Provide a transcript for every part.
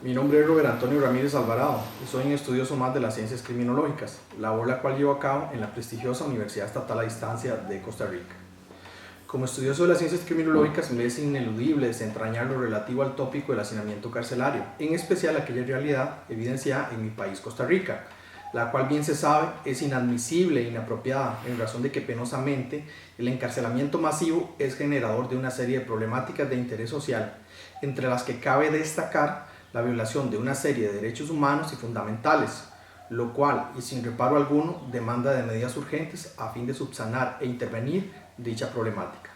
Mi nombre es Robert Antonio Ramírez Alvarado y soy un estudioso más de las ciencias criminológicas, labor la cual llevo a cabo en la prestigiosa Universidad Estatal a Distancia de Costa Rica. Como estudioso de las ciencias criminológicas me es ineludible desentrañar lo relativo al tópico del hacinamiento carcelario, en especial aquella realidad evidenciada en mi país, Costa Rica, la cual bien se sabe es inadmisible e inapropiada en razón de que penosamente el encarcelamiento masivo es generador de una serie de problemáticas de interés social, entre las que cabe destacar la violación de una serie de derechos humanos y fundamentales, lo cual, y sin reparo alguno, demanda de medidas urgentes a fin de subsanar e intervenir dicha problemática.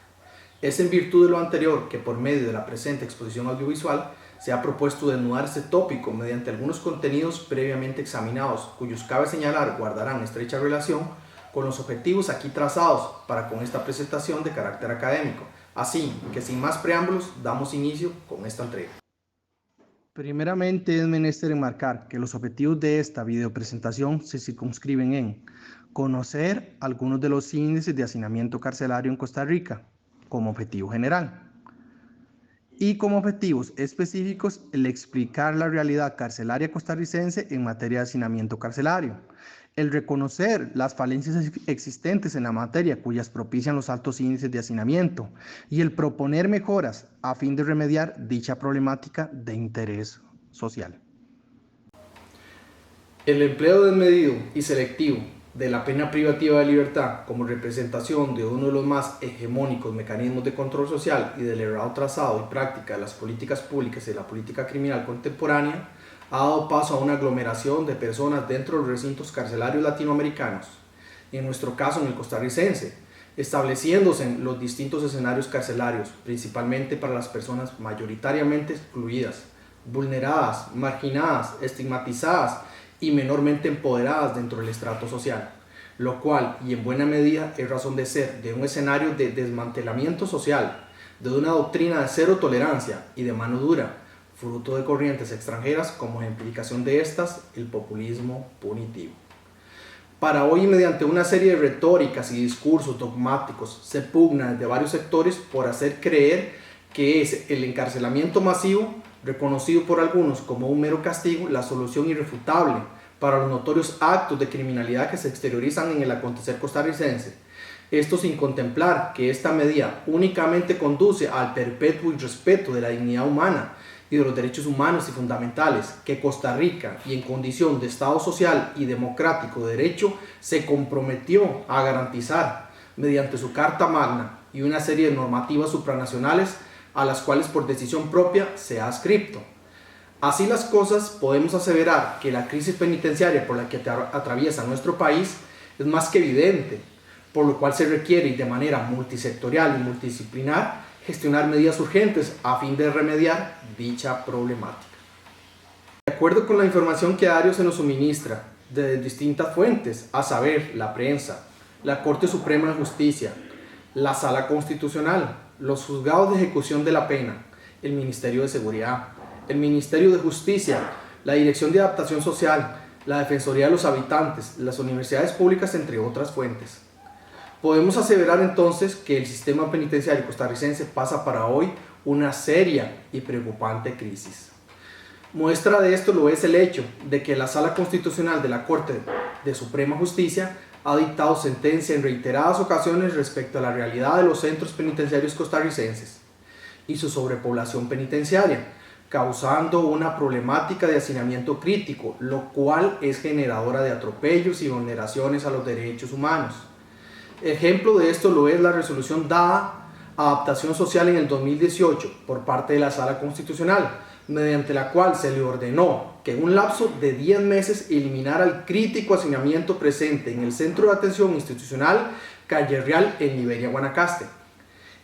Es en virtud de lo anterior que por medio de la presente exposición audiovisual se ha propuesto desnudar este tópico mediante algunos contenidos previamente examinados, cuyos cabe señalar guardarán estrecha relación con los objetivos aquí trazados para con esta presentación de carácter académico. Así que sin más preámbulos, damos inicio con esta entrega. Primeramente es menester enmarcar que los objetivos de esta videopresentación se circunscriben en conocer algunos de los índices de hacinamiento carcelario en Costa Rica como objetivo general y como objetivos específicos el explicar la realidad carcelaria costarricense en materia de hacinamiento carcelario, el reconocer las falencias existentes en la materia cuyas propician los altos índices de hacinamiento y el proponer mejoras a fin de remediar dicha problemática de interés social. El empleo desmedido y selectivo de la pena privativa de libertad como representación de uno de los más hegemónicos mecanismos de control social y del errado trazado y práctica de las políticas públicas y de la política criminal contemporánea ha dado paso a una aglomeración de personas dentro de los recintos carcelarios latinoamericanos, y en nuestro caso en el costarricense, estableciéndose en los distintos escenarios carcelarios, principalmente para las personas mayoritariamente excluidas, vulneradas, marginadas, estigmatizadas y menormente empoderadas dentro del estrato social, lo cual, y en buena medida, es razón de ser de un escenario de desmantelamiento social, de una doctrina de cero tolerancia y de mano dura, fruto de corrientes extranjeras como ejemplificación de estas, el populismo punitivo. Para hoy, mediante una serie de retóricas y discursos dogmáticos, se pugna desde varios sectores por hacer creer que es el encarcelamiento masivo, reconocido por algunos como un mero castigo, la solución irrefutable para los notorios actos de criminalidad que se exteriorizan en el acontecer costarricense. Esto sin contemplar que esta medida únicamente conduce al perpetuo irrespeto de la dignidad humana y de los derechos humanos y fundamentales que Costa Rica, y en condición de Estado social y democrático de derecho, se comprometió a garantizar mediante su Carta Magna y una serie de normativas supranacionales a las cuales por decisión propia se ha adscrito. Así las cosas, podemos aseverar que la crisis penitenciaria por la que atraviesa nuestro país es más que evidente, por lo cual se requiere y de manera multisectorial y multidisciplinar gestionar medidas urgentes a fin de remediar dicha problemática. De acuerdo con la información que a diario se nos suministra de distintas fuentes, a saber, la prensa, la Corte Suprema de Justicia, la Sala Constitucional, los juzgados de ejecución de la pena, el Ministerio de Seguridad, el Ministerio de Justicia, la Dirección de Adaptación Social, la Defensoría de los Habitantes, las universidades públicas, entre otras fuentes. Podemos aseverar entonces que el sistema penitenciario costarricense pasa para hoy una seria y preocupante crisis. Muestra de esto lo es el hecho de que la Sala Constitucional de la Corte de Suprema Justicia ha dictado sentencia en reiteradas ocasiones respecto a la realidad de los centros penitenciarios costarricenses y su sobrepoblación penitenciaria, causando una problemática de hacinamiento crítico, lo cual es generadora de atropellos y vulneraciones a los derechos humanos. Ejemplo de esto lo es la resolución dada Adaptación Social en el 2018 por parte de la Sala Constitucional, mediante la cual se le ordenó que en un lapso de 10 meses eliminara el crítico hacinamiento presente en el Centro de Atención Institucional Calle Real en Liberia, Guanacaste.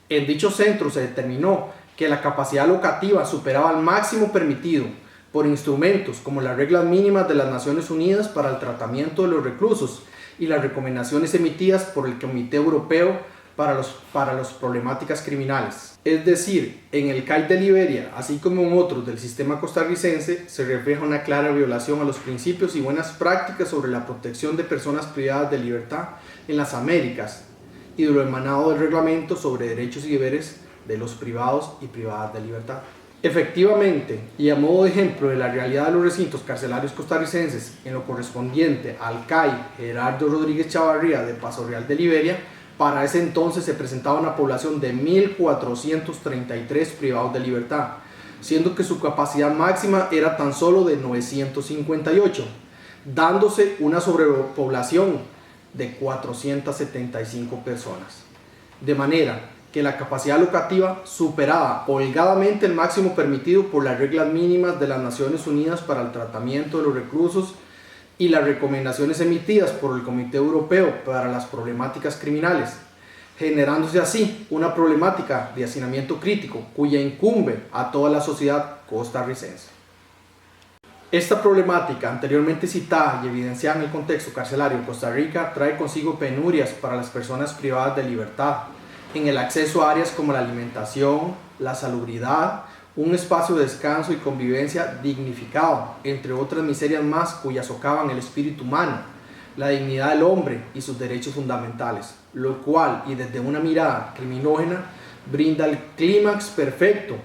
En dicho centro se determinó que la capacidad locativa superaba el máximo permitido por instrumentos como las reglas mínimas de las Naciones Unidas para el tratamiento de los reclusos y las recomendaciones emitidas por el Comité Europeo para las problemáticas criminales. Es decir, en el CAI de Liberia, así como en otros del sistema costarricense, se refleja una clara violación a los principios y buenas prácticas sobre la protección de personas privadas de libertad en las Américas y de lo emanado del reglamento sobre derechos y deberes de los privados y privadas de libertad. Efectivamente, y a modo de ejemplo de la realidad de los recintos carcelarios costarricenses en lo correspondiente al CAI Gerardo Rodríguez Chavarría de Paso Real de Liberia, para ese entonces se presentaba una población de 1.433 privados de libertad, siendo que su capacidad máxima era tan solo de 958, dándose una sobrepoblación de 475 personas. De manera que la capacidad locativa superaba holgadamente el máximo permitido por las reglas mínimas de las Naciones Unidas para el tratamiento de los reclusos y las recomendaciones emitidas por el Comité Europeo para las problemáticas criminales, generándose así una problemática de hacinamiento crítico cuya incumbe a toda la sociedad costarricense. Esta problemática, anteriormente citada y evidenciada en el contexto carcelario de Costa Rica, trae consigo penurias para las personas privadas de libertad en el acceso a áreas como la alimentación, la salubridad, un espacio de descanso y convivencia dignificado, entre otras miserias más cuyas socavan el espíritu humano, la dignidad del hombre y sus derechos fundamentales, lo cual, y desde una mirada criminógena, brinda el clímax perfecto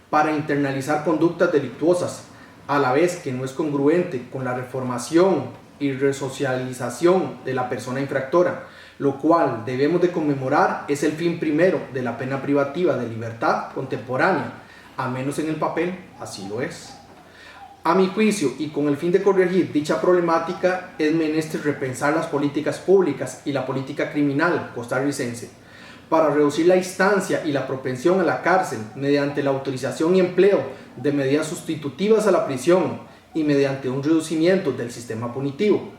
para internalizar conductas delictuosas, a la vez que no es congruente con la reformación y resocialización de la persona infractora, lo cual debemos de conmemorar es el fin primero de la pena privativa de libertad contemporánea, al menos en el papel así lo es. A mi juicio, y con el fin de corregir dicha problemática, es menester repensar las políticas públicas y la política criminal costarricense, para reducir la instancia y la propensión a la cárcel mediante la autorización y empleo de medidas sustitutivas a la prisión y mediante un reducimiento del sistema punitivo,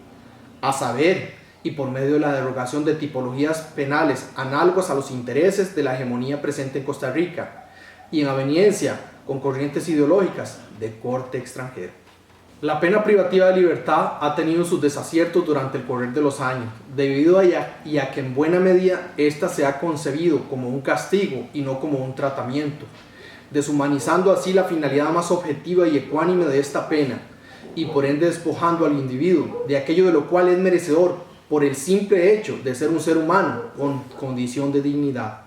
a saber, y por medio de la derogación de tipologías penales análogas a los intereses de la hegemonía presente en Costa Rica y en aveniencia con corrientes ideológicas de corte extranjero. La pena privativa de libertad ha tenido sus desaciertos durante el correr de los años, debido a que en buena medida ésta se ha concebido como un castigo y no como un tratamiento, deshumanizando así la finalidad más objetiva y ecuánime de esta pena, y por ende despojando al individuo de aquello de lo cual es merecedor por el simple hecho de ser un ser humano con condición de dignidad.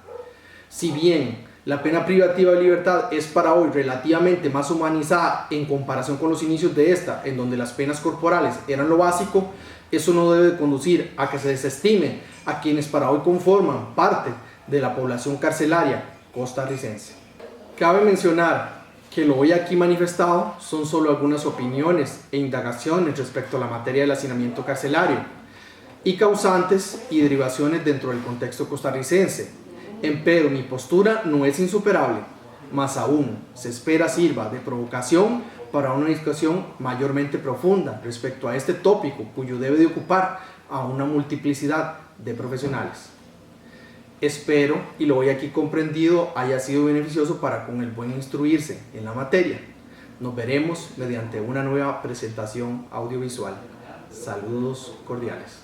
Si bien la pena privativa de libertad es para hoy relativamente más humanizada en comparación con los inicios de esta, en donde las penas corporales eran lo básico, eso no debe conducir a que se desestime a quienes para hoy conforman parte de la población carcelaria costarricense. Cabe mencionar que lo hoy aquí manifestado son solo algunas opiniones e indagaciones respecto a la materia del hacinamiento carcelario y causantes y derivaciones dentro del contexto costarricense. Empero mi postura no es insuperable, más aún se espera sirva de provocación para una discusión mayormente profunda respecto a este tópico cuyo debe de ocupar a una multiplicidad de profesionales. Espero, y lo hoy aquí comprendido, haya sido beneficioso para con el buen instruirse en la materia. Nos veremos mediante una nueva presentación audiovisual. Saludos cordiales.